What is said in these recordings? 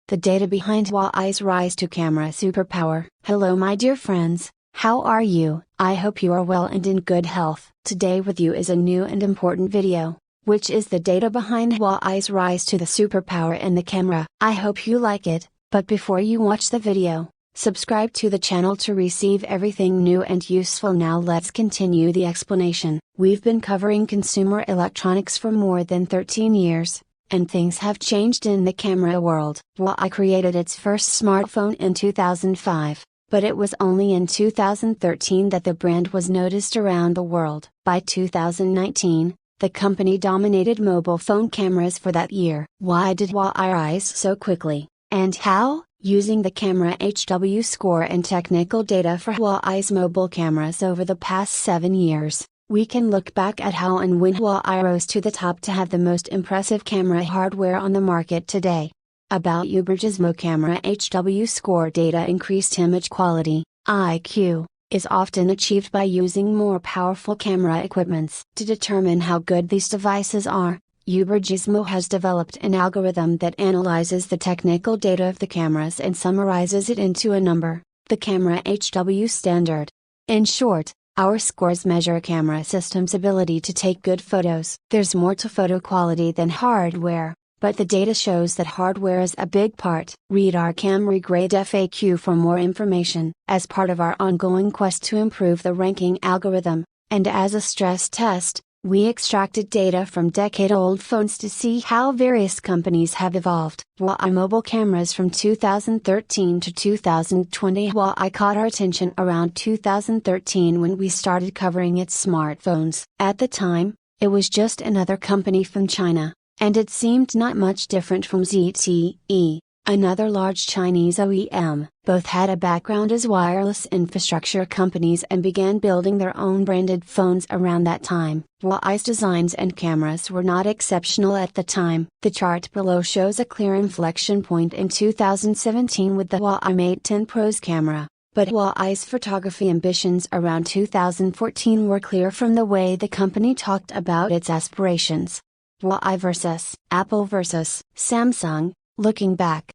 the data behind Huawei's rise to camera superpower. Hello my dear friends, how are you? I hope you are well and in good health. Today with you is a new and important video, which is the data behind Huawei's rise to the superpower in the camera. I hope you like it, but before you watch the video, subscribe to the channel to receive everything new and useful. Now let's continue the explanation. We've been covering consumer electronics for more than 13 years. And things have changed in the camera world. Huawei created its first smartphone in 2005, but it was only in 2013 that the brand was noticed around the world. By 2019, the company dominated mobile phone cameras for that year. Why did Huawei rise so quickly, and how? Using the camera HW score and technical data for Huawei's mobile cameras over the past 7 years, we can look back at how and when Huawei rose to the top to have the most impressive camera hardware on the market today. About Gizmo camera HW score data. Increased image quality, IQ, is often achieved by using more powerful camera equipments. To determine how good these devices are, Gizmo has developed an algorithm that analyzes the technical data of the cameras and summarizes it into a number, the camera HW standard. In short, our scores measure a camera system's ability to take good photos. There's more to photo quality than hardware, but the data shows that hardware is a big part. Read our Camera Grade FAQ for more information. As part of our ongoing quest to improve the ranking algorithm, and as a stress test, we extracted data from decade-old phones to see how various companies have evolved. Huawei mobile cameras from 2013 to 2020. Huawei caught our attention around 2013 when we started covering its smartphones. At the time, it was just another company from China, and it seemed not much different from ZTE, another large Chinese OEM. Both had a background as wireless infrastructure companies and began building their own branded phones around that time. Huawei's designs and cameras were not exceptional at the time. The chart below shows a clear inflection point in 2017 with the Huawei Mate 10 Pro's camera, but Huawei's photography ambitions around 2014 were clear from the way the company talked about its aspirations. Huawei vs. Apple vs. Samsung. Looking back,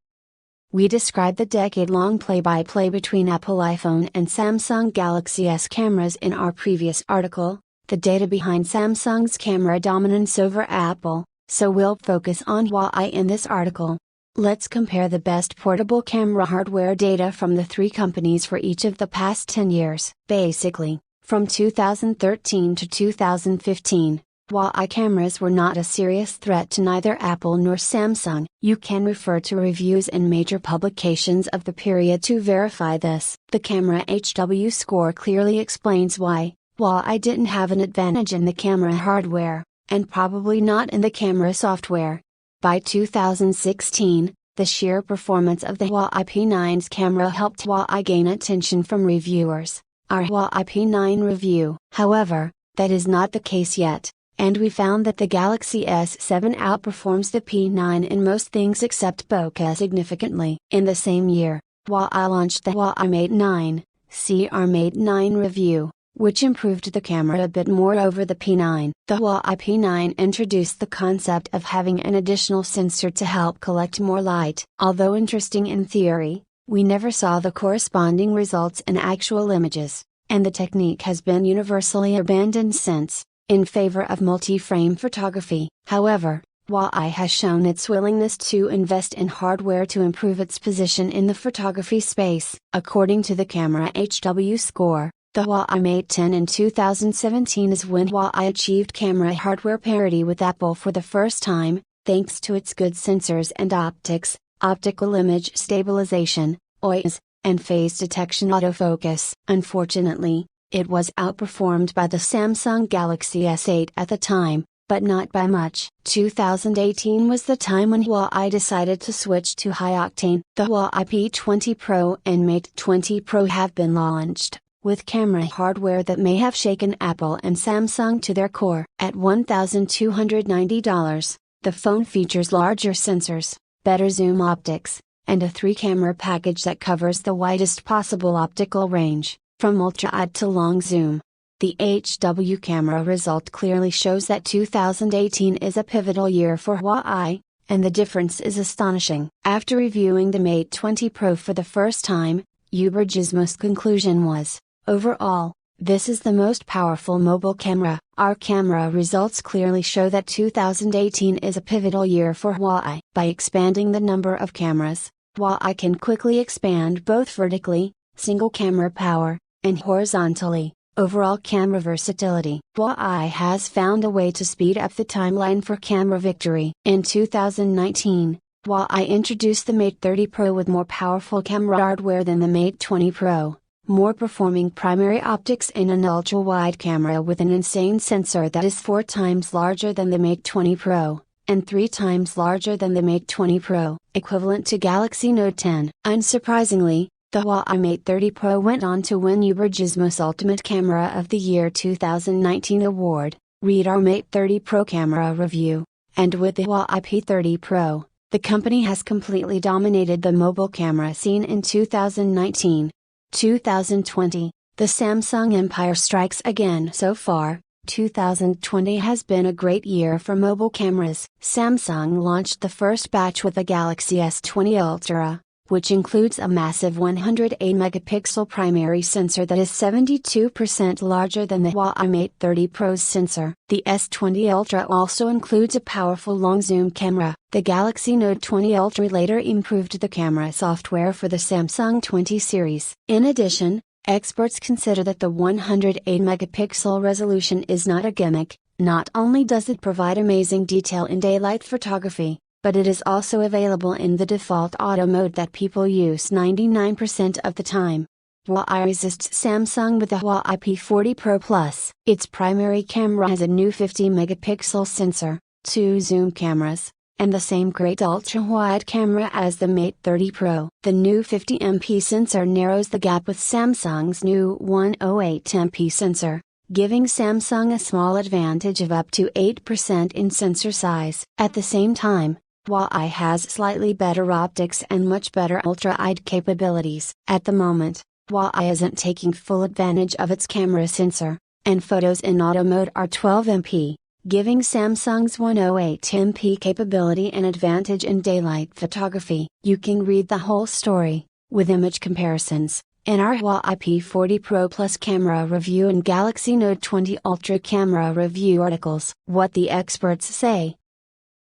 we described the decade-long play-by-play between Apple iPhone and Samsung Galaxy S cameras in our previous article, the data behind Samsung's camera dominance over Apple, so we'll focus on Huawei in this article. Let's compare the best portable camera hardware data from the three companies for each of the past 10 years. Basically, from 2013 to 2015. Huawei cameras were not a serious threat to neither Apple nor Samsung. You can refer to reviews in major publications of the period to verify this. The camera HW score clearly explains why. Huawei didn't have an advantage in the camera hardware, and probably not in the camera software. By 2016, the sheer performance of the Huawei P9's camera helped Huawei gain attention from reviewers. Our Huawei P9 review. However, that is not the case yet. And we found that the Galaxy S7 outperforms the P9 in most things except bokeh significantly. In the same year, Huawei launched the Huawei Mate 9, see our Mate 9 review, which improved the camera a bit more over the P9. The Huawei P9 introduced the concept of having an additional sensor to help collect more light. Although interesting in theory, we never saw the corresponding results in actual images, and the technique has been universally abandoned since, in favor of multi-frame photography. However, Huawei has shown its willingness to invest in hardware to improve its position in the photography space. According to the camera HW score, the Huawei Mate 10 in 2017 is when Huawei achieved camera hardware parity with Apple for the first time, thanks to its good sensors and optics, optical image stabilization, OIS, and phase detection autofocus. Unfortunately, it was outperformed by the Samsung Galaxy S8 at the time, but not by much. 2018 was the time when Huawei decided to switch to high-octane. The Huawei P20 Pro and Mate 20 Pro have been launched, with camera hardware that may have shaken Apple and Samsung to their core. At $1,290, the phone features larger sensors, better zoom optics, and a 3-camera package that covers the widest possible optical range, from ultra-wide to long zoom. The HW camera result clearly shows that 2018 is a pivotal year for Huawei, and the difference is astonishing. After reviewing the Mate 20 Pro for the first time, Ubergizmo's conclusion was, overall, this is the most powerful mobile camera. Our camera results clearly show that 2018 is a pivotal year for Huawei. By expanding the number of cameras, Huawei can quickly expand both vertically, single camera power, and horizontally, overall camera versatility. Huawei has found a way to speed up the timeline for camera victory. In 2019, Huawei introduced the Mate 30 Pro with more powerful camera hardware than the Mate 20 Pro, more performing primary optics and an ultra-wide camera with an insane sensor that is 4 times larger than the Mate 20 Pro, and 3 times larger than the Mate 20 Pro, equivalent to Galaxy Note 10. Unsurprisingly, the Huawei Mate 30 Pro went on to win Ubergizmo's Ultimate Camera of the Year 2019 award. Read our Mate 30 Pro camera review. And with the Huawei P30 Pro, the company has completely dominated the mobile camera scene in 2019. 2020, the Samsung empire strikes again. So far, 2020 has been a great year for mobile cameras. Samsung launched the first batch with the Galaxy S20 Ultra, which includes a massive 108-megapixel primary sensor that is 72% larger than the Huawei Mate 30 Pro's sensor. The S20 Ultra also includes a powerful long zoom camera. The Galaxy Note 20 Ultra later improved the camera software for the Samsung 20 series. In addition, experts consider that the 108-megapixel resolution is not a gimmick. Not only does it provide amazing detail in daylight photography, but it is also available in the default auto mode that people use 99% of the time. Huawei resists Samsung with the Huawei P40 Pro Plus. Its primary camera has a new 50-megapixel sensor, 2 zoom cameras, and the same great ultra-wide camera as the Mate 30 Pro. The new 50MP sensor narrows the gap with Samsung's new 108MP sensor, giving Samsung a small advantage of up to 8% in sensor size. At the same time, Huawei has slightly better optics and much better ultra-wide capabilities. At the moment, Huawei isn't taking full advantage of its camera sensor, and photos in auto mode are 12MP. Giving Samsung's 108MP capability an advantage in daylight photography. You can read the whole story, with image comparisons, in our Huawei P40 Pro Plus camera review and Galaxy Note 20 Ultra camera review articles. What the experts say.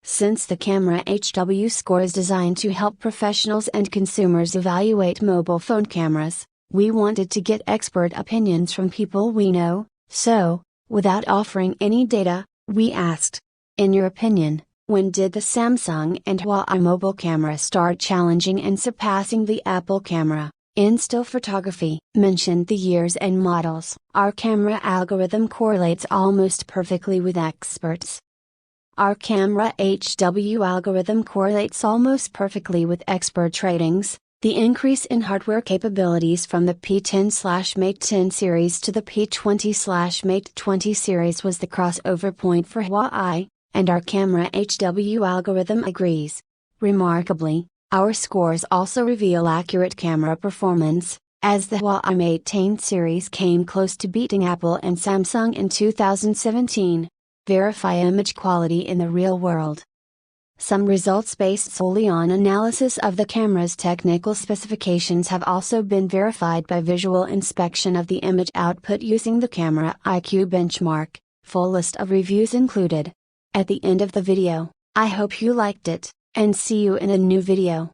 Since the camera HW score is designed to help professionals and consumers evaluate mobile phone cameras, we wanted to get expert opinions from people we know, so, without offering any data, we asked, in your opinion, when did the Samsung and Huawei mobile camera start challenging and surpassing the Apple camera in still photography? Mention the years and models. Our camera algorithm correlates almost perfectly with experts. Our camera HW algorithm correlates almost perfectly with expert ratings. The increase in hardware capabilities from the P10/Mate 10 series to the P20/Mate 20 series was the crossover point for Huawei, and our camera HW algorithm agrees. Remarkably, our scores also reveal accurate camera performance, as the Huawei Mate 10 series came close to beating Apple and Samsung in 2017. Verify image quality in the real world. Some results based solely on analysis of the camera's technical specifications have also been verified by visual inspection of the image output using the Camera IQ benchmark. Full list of reviews included at the end of the video. I hope you liked it, and see you in a new video.